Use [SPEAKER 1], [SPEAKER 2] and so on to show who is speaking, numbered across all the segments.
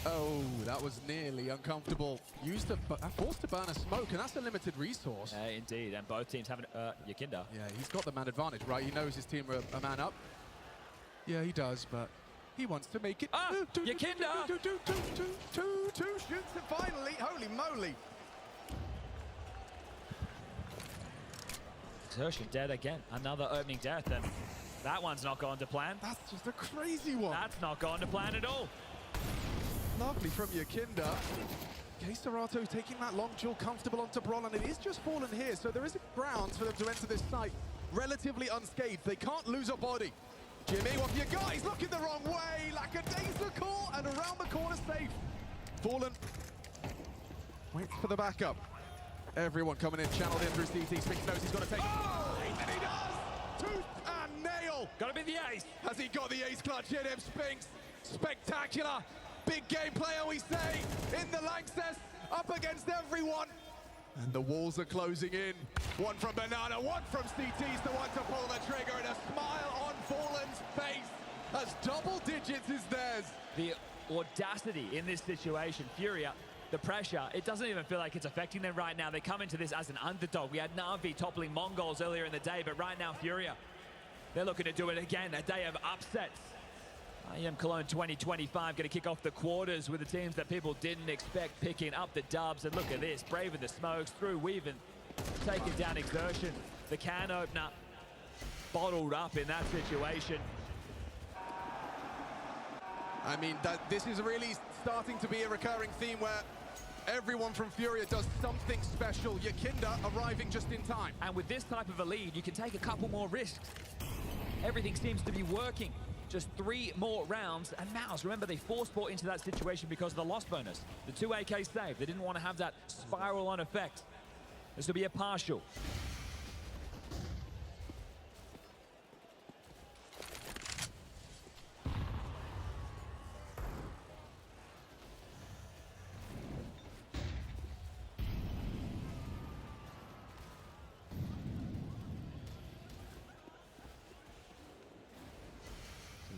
[SPEAKER 1] Oh, that was nearly uncomfortable. Forced to burn a smoke, and that's a limited resource.
[SPEAKER 2] Indeed, and both teams having Yakinda.
[SPEAKER 1] Yeah, he's got the man advantage, right? He knows his team are a man up. Yeah, he does, but he wants to make it.
[SPEAKER 2] Yakinda!
[SPEAKER 1] Two shoots it finally. Holy moly.
[SPEAKER 2] Exertion dead again. Another opening death, and that one's not gone to plan.
[SPEAKER 1] That's just a crazy one.
[SPEAKER 2] That's not gone to plan at all.
[SPEAKER 1] Lovely from Yakinda. K-Serato taking that long duel comfortable onto Brawl, and it is just fallen here, so there isn't grounds for them to enter this site relatively unscathed. They can't lose a body. Jimmy, what have you got? He's looking the wrong way. Lackadaisical, and around the corner safe. Fallen waits for the backup. Everyone coming in, channeled in through CT. Spinks knows he's got to take. Oh! And he does! Tooth and nail!
[SPEAKER 2] Gotta be the ace!
[SPEAKER 1] Has he got the ace clutch in him? Spinks, spectacular! Big game player, we say, in the Lanxess, up against everyone. And the walls are closing in. One from Banana, one from CT's the one to pull the trigger, and a smile on Fallen's face as double digits is theirs.
[SPEAKER 2] The audacity in this situation, Furia, the pressure, it doesn't even feel like it's affecting them right now. They come into this as an underdog. We had Na'Vi toppling Mongols earlier in the day, but right now, Furia, they're looking to do it again, a day of upsets. IEM Cologne 2025 going to kick off the quarters with the teams that people didn't expect picking up the dubs. And look at this, braving the smokes through, weaving, taking down Exertion. The can opener bottled up in that situation.
[SPEAKER 1] I mean, this is really starting to be a recurring theme where everyone from Furia does something special. Yakinda arriving just in time.
[SPEAKER 2] And with this type of a lead, you can take a couple more risks. Everything seems to be working. Just 3 more rounds, and Mouse, remember, they force bought into that situation because of the loss bonus. The 2 AK save, they didn't want to have that spiral on effect. This will be a partial.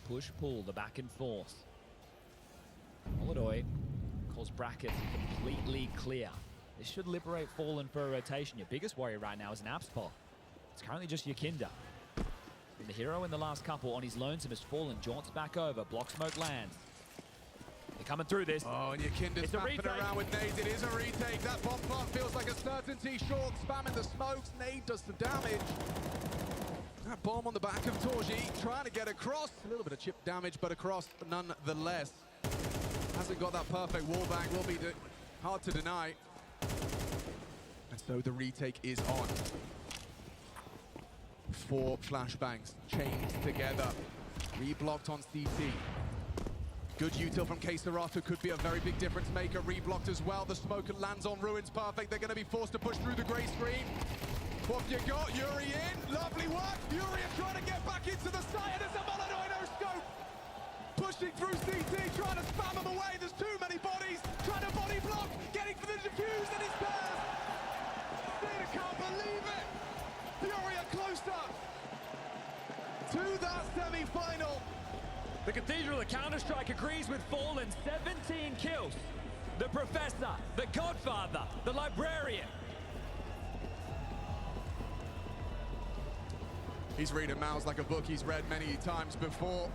[SPEAKER 2] Push-pull, the back and forth. Holiday calls brackets completely clear. This should liberate Fallen for a rotation. Your biggest worry right now is an Abspot. It's currently just Yakinda. And the hero in the last couple on his lonesome has Fallen, jaunts back over, block smoke lands. They're coming through this.
[SPEAKER 1] Oh, and Yakinda's faffing around with nades. It is a retake. That bomb plant feels like a certainty. Short, spamming the smokes. Nade does some damage. That bomb on the back of Torji, trying to get across. A little bit of chip damage, but across nonetheless. Hasn't got that perfect wallbang, will be hard to deny. And so the retake is on. 4 flashbangs chained together. Reblocked on CT. Good util from K-Serato could be a very big difference maker. Reblocked as well. The smoke lands on Ruins perfect. They're going to be forced to push through the grey screen. What have you got? Yuri in. Lovely work. Yuri trying to get back into the site, and it's a Molodoi no scope. Pushing through CT, trying to spam him away. There's too many bodies. Trying to body block. Getting for the defuse, and it's theirs. They can't believe it. Furia closer to that semi-final.
[SPEAKER 2] The Cathedral of Counter-Strike agrees with Fallen. 17 kills. The Professor, the Godfather, the Librarian.
[SPEAKER 1] He's reading Mouse like a book he's read many times before.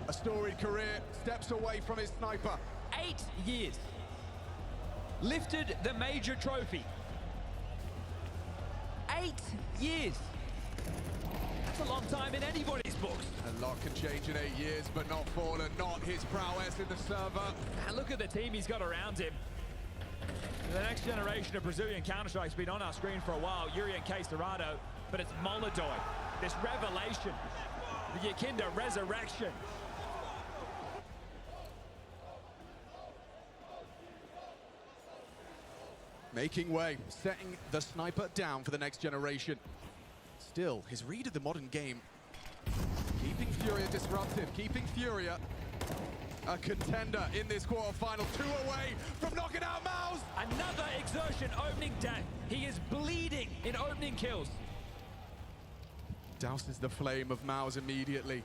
[SPEAKER 1] A storied career, steps away from his sniper.
[SPEAKER 2] 8 years. Lifted the major trophy. 8 years. That's a long time in anybody's books.
[SPEAKER 1] A lot can change in 8 years, but not Fallen, not his prowess in the server.
[SPEAKER 2] And look at the team he's got around him. The next generation of Brazilian Counter-Strike's been on our screen for a while. Yuri and K-Serato, but it's Molodoi. This revelation, the Yakinda resurrection.
[SPEAKER 1] Making way, setting the sniper down for the next generation. Still, his read of the modern game, keeping Furia disruptive, keeping Furia a contender in this quarterfinal. 2 away from knocking out Mouse.
[SPEAKER 2] Another Exertion opening death. He is bleeding in opening kills.
[SPEAKER 1] Douses the flame of Mouse immediately.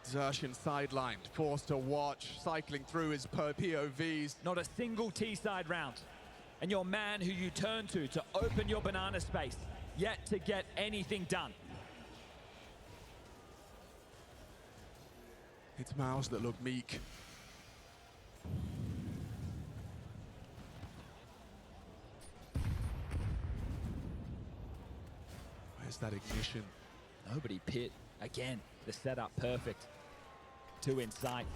[SPEAKER 1] Xertion sidelined, forced to watch, cycling through his POVs.
[SPEAKER 2] Not a single T-side round. And your man who you turn to open your banana space, yet to get anything done.
[SPEAKER 1] It's Mouse that look meek. Where's that ignition?
[SPEAKER 2] Nobody pit. Again, the setup perfect. 2 in sight.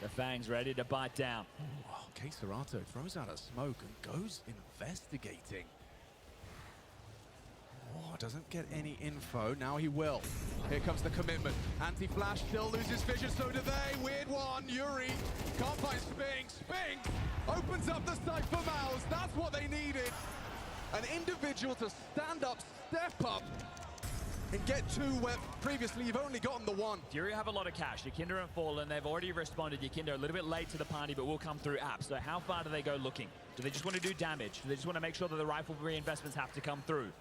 [SPEAKER 2] The Fangs ready to bite down.
[SPEAKER 1] Oh, Serato throws out a smoke and goes investigating. Oh, doesn't get any info. Now he will. Here comes the commitment. Anti-flash still loses vision, so do they. Weird one. Yuri can't find Spinks. Spinks opens up the site for Mouse. That's what they needed. An individual to stand up, step up, and get 2 where previously you've only gotten the 1.
[SPEAKER 2] Fury have a lot of cash. Yakinder and Fallen, they've already responded. Yakinder a little bit late to the party, but will come through apps. So how far do they go looking? Do they just want to do damage? Do they just want to make sure that the rifle reinvestments have to come through?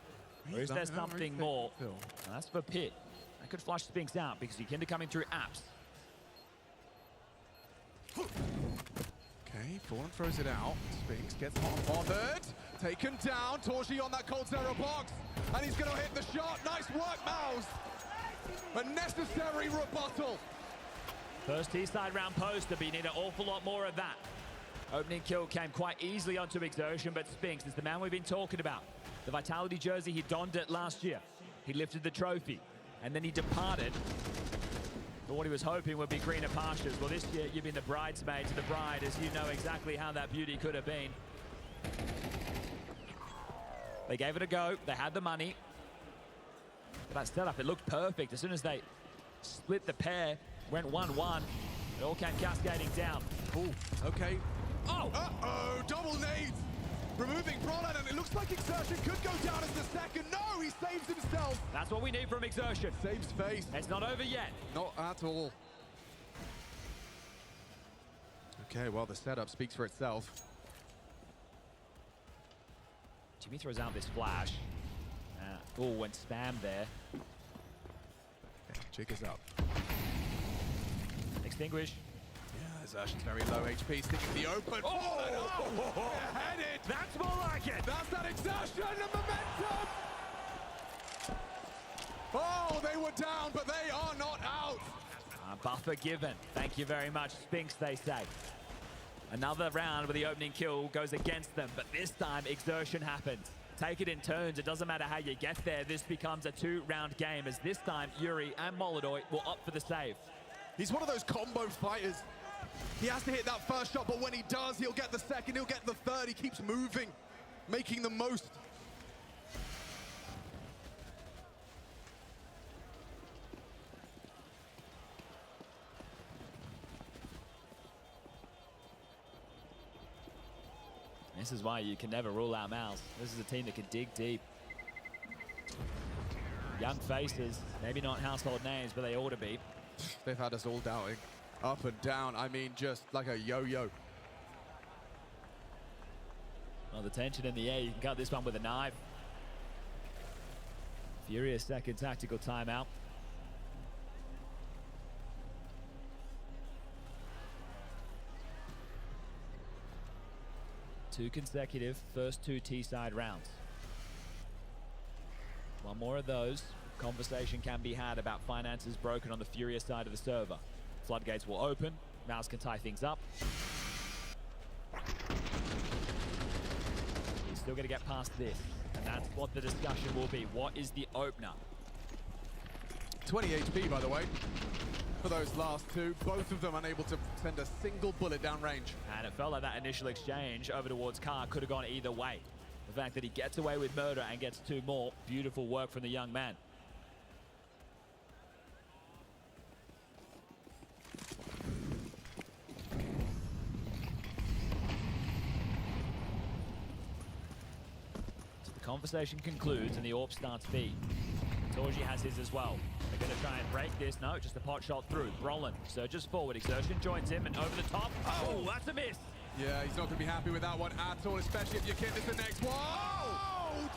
[SPEAKER 2] Or is there something more? Well, that's for Pit. That could flush Spinks out because Yakinder coming through apps.
[SPEAKER 1] Okay, Fallen throws it out. Spinks gets hot and bothered. Taken down. Torji on that cold zero box. And he's going to hit the shot. Nice work, Mouse. A necessary rebuttal.
[SPEAKER 2] First T-side round poster, but you need an awful lot more of that. Opening kill came quite easily onto Exertion, but Spinks is the man we've been talking about. The Vitality jersey, he donned it last year. He lifted the trophy, and then he departed for what he was hoping would be greener pastures. Well, this year you've been the bridesmaid to the bride, as you know exactly how that beauty could have been. They gave it a go. They had the money. But that setup, it looked perfect. As soon as they split the pair, went 1-1, it all came cascading down.
[SPEAKER 1] Ooh, okay.
[SPEAKER 2] Oh!
[SPEAKER 1] Uh-oh, double nades. Removing Brolan, and it looks like Exertion could go down as the second. No, he saves himself.
[SPEAKER 2] That's what we need from Exertion.
[SPEAKER 1] Saves face.
[SPEAKER 2] It's not over yet.
[SPEAKER 1] Not at all. Okay, well, the setup speaks for itself.
[SPEAKER 2] Jimmy throws out this flash. Oh, went spam there.
[SPEAKER 1] Okay, Jig is up.
[SPEAKER 2] Extinguish.
[SPEAKER 1] Yeah, Xertion's very low HP, sticking the open. Oh! Headed!
[SPEAKER 2] That's more like it!
[SPEAKER 1] That's that Exertion and momentum! Oh, they were down, but they are not out!
[SPEAKER 2] Buffer given. Thank you very much, Spinks, they say. Another round where the opening kill goes against them, but this time Exertion happens. Take it in turns. It doesn't matter how you get there. This becomes a 2-round game, as this time Yuri and Molodoy will opt for the save.
[SPEAKER 1] He's one of those combo fighters. He has to hit that first shot, but when he does, he'll get the second, he'll get the third. He keeps moving, making the most.
[SPEAKER 2] This is why you can never rule out Mouse. This is a team that can dig deep. Young faces, maybe not household names, but they ought to be.
[SPEAKER 1] They've had us all doubting. Up and down, I mean, just like a yo-yo.
[SPEAKER 2] Well, the tension in the air, you can cut this one with a knife. Furious second tactical timeout. Two consecutive first 2 T-side rounds. One more of those. Conversation can be had about finances broken on the Furious side of the server. Floodgates will open. Mouse can tie things up. He's still going to get past this. And that's what the discussion will be. What is the opener?
[SPEAKER 1] 20 HP, by the way, for those last 2. Both of them unable to send a single bullet down range.
[SPEAKER 2] And it felt like that initial exchange over towards Carr could have gone either way. The fact that he gets away with murder and gets 2 more, beautiful work from the young man. So the conversation concludes and the AWP starts B. Torji has his as well. They're going to try and break this. No, just a pot shot through. Brolin surges forward. Exertion joins him and over the top. Oh, that's a miss.
[SPEAKER 1] Yeah, he's not going to be happy with that one at all, especially if your kid is the next one. Oh,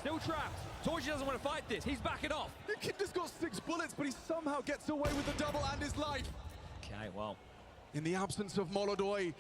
[SPEAKER 1] 2!
[SPEAKER 2] still trapped. Torchy doesn't want to fight this. He's backing off.
[SPEAKER 1] The kid just got 6 bullets, but he somehow gets away with the double and his life.
[SPEAKER 2] Okay, well.
[SPEAKER 1] In the absence of Molodoi,